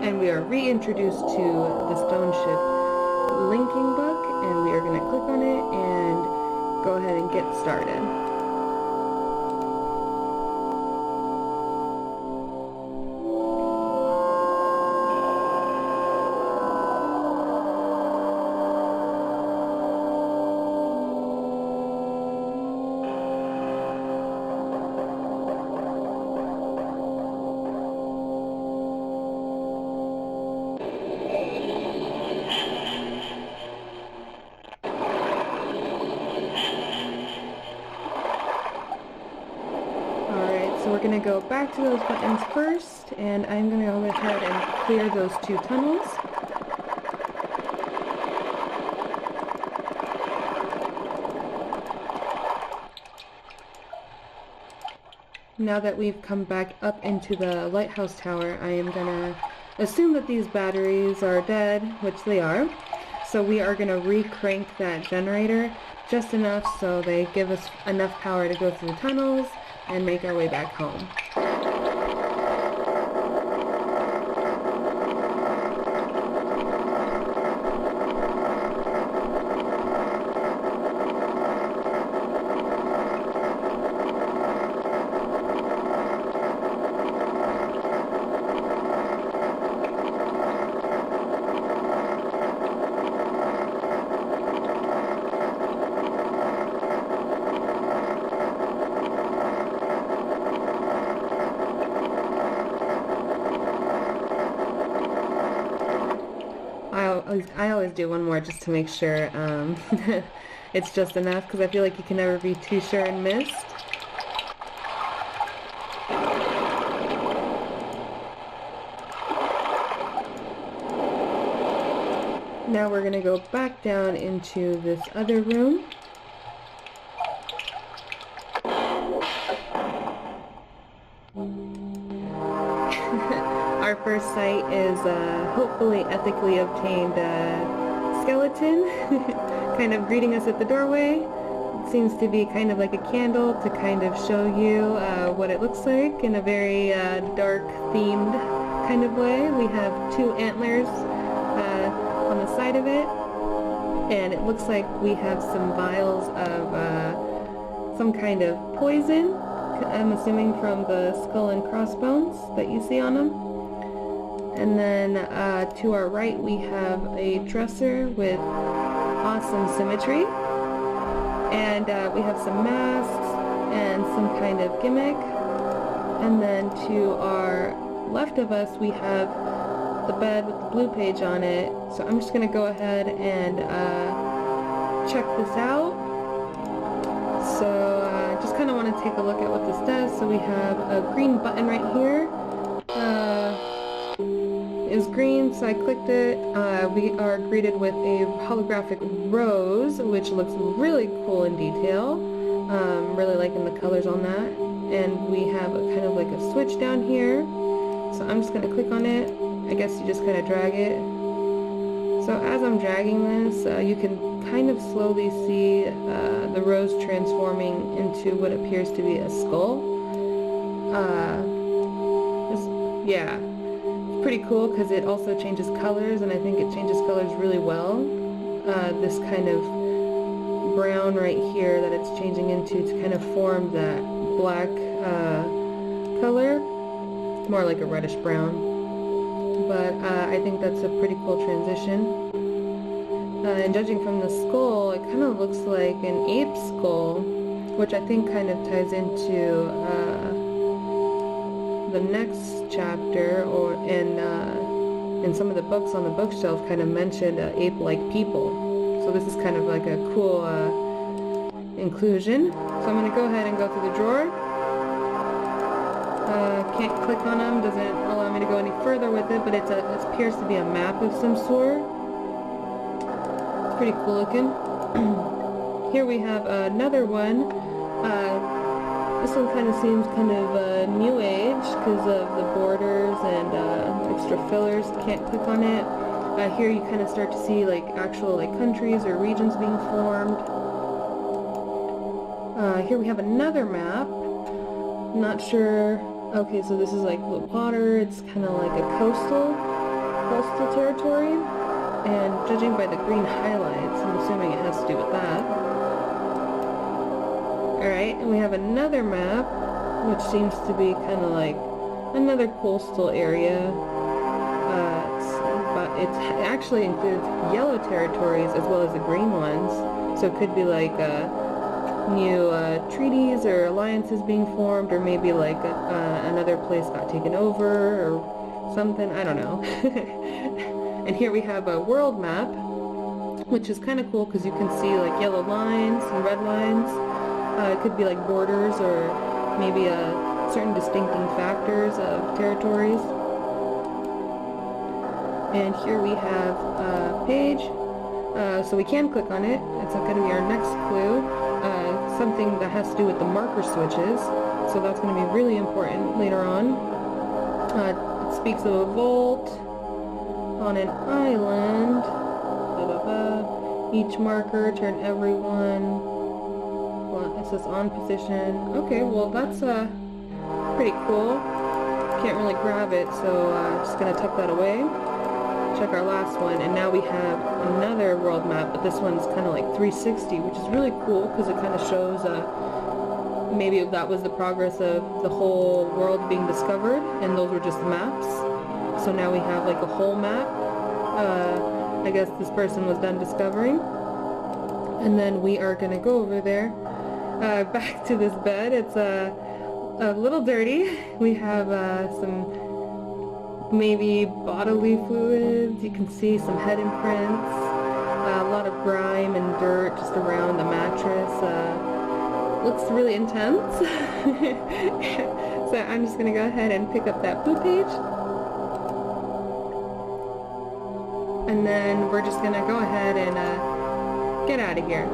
and we are reintroduced to the stone ship linking book, and we are going to click on it and go ahead and get started. So we're going to go back to those buttons first, and I'm going to go ahead and clear those two tunnels. Now that we've come back up into the lighthouse tower, I am going to assume that these batteries are dead, which they are. So we are going to re-crank that generator just enough so they give us enough power to go through the tunnels and make our way back home. I always do one more just to make sure it's just enough, because I feel like you can never be too sure in Myst. Now we're going to go back down into this other room. Our first sight is hopefully ethically obtained skeleton kind of greeting us at the doorway. It seems to be kind of like a candle to kind of show you what it looks like in a very dark themed kind of way. We have two antlers on the side of it, and it looks like we have some vials of some kind of poison. I'm assuming from the skull and crossbones that you see on them. And then to our right we have a dresser with awesome symmetry. And we have some masks and some kind of gimmick. And then to our left of us we have the bed with the blue page on it. So I'm just going to go ahead and check this out. So just kind of want to take a look at what this does. So we have a green button right here. It was green, so I clicked it. We are greeted with a holographic rose, which looks really cool in detail. Really liking the colors on that. And we have a kind of like a switch down here. So I'm just going to click on it. I guess you just kind of drag it. So as I'm dragging this, you can kind of slowly see the rose transforming into what appears to be a skull. Yeah, it's pretty cool because it also changes colors, and I think it changes colors really well. This kind of brown right here that it's changing into to kind of form that black color, more like a reddish brown. But I think that's a pretty cool transition. And judging from the skull, it kind of looks like an ape skull, which I think kind of ties into the next chapter, or in some of the books on the bookshelf kind of mentioned ape-like people. So this is kind of like a cool inclusion. So I'm going to go ahead and go through the drawer. Can't click on them, doesn't allow me to go any further with it, but it appears to be a map of some sort. It's pretty cool looking. Here we have another one. This one kind of seems kind of New Age because of the borders and extra fillers. Can't click on it. Here you kind of start to see like actual like countries or regions being formed. Here we have another map. Not sure. Okay, so this is like the water. It's kind of like a coastal coastal territory, and judging by the green highlights, I'm assuming it has to do with that. Alright, and we have another map, which seems to be kind of like another coastal area. But it actually includes yellow territories as well as the green ones. So it could be like new treaties or alliances being formed, or maybe like another place got taken over or something. I don't know. And here we have a world map, which is kind of cool because you can see like yellow lines and red lines. It could be like borders or maybe certain distincting factors of territories. And here we have a page, so we can click on it. It's going to be our next clue, something that has to do with the marker switches, so that's going to be really important later on. It speaks of a vault on an island, blah, blah, blah. Each marker, turn everyone, well, it says on position. Okay, well that's pretty cool. Can't really grab it, so I'm just going to tuck that away. Check our last one, and now we have another world map, but this one's kind of like 360, which is really cool because it kind of shows maybe that was the progress of the whole world being discovered, and those were just maps. So now we have like a whole map. I guess this person was done discovering. And then we are going to go over there, back to this bed. It's a little dirty. We have some maybe bodily fluids. You can see some head imprints, a lot of grime and dirt just around the mattress. Looks really intense. So I'm just going to go ahead and pick up that blue page. And then we're just going to go ahead and get out of here.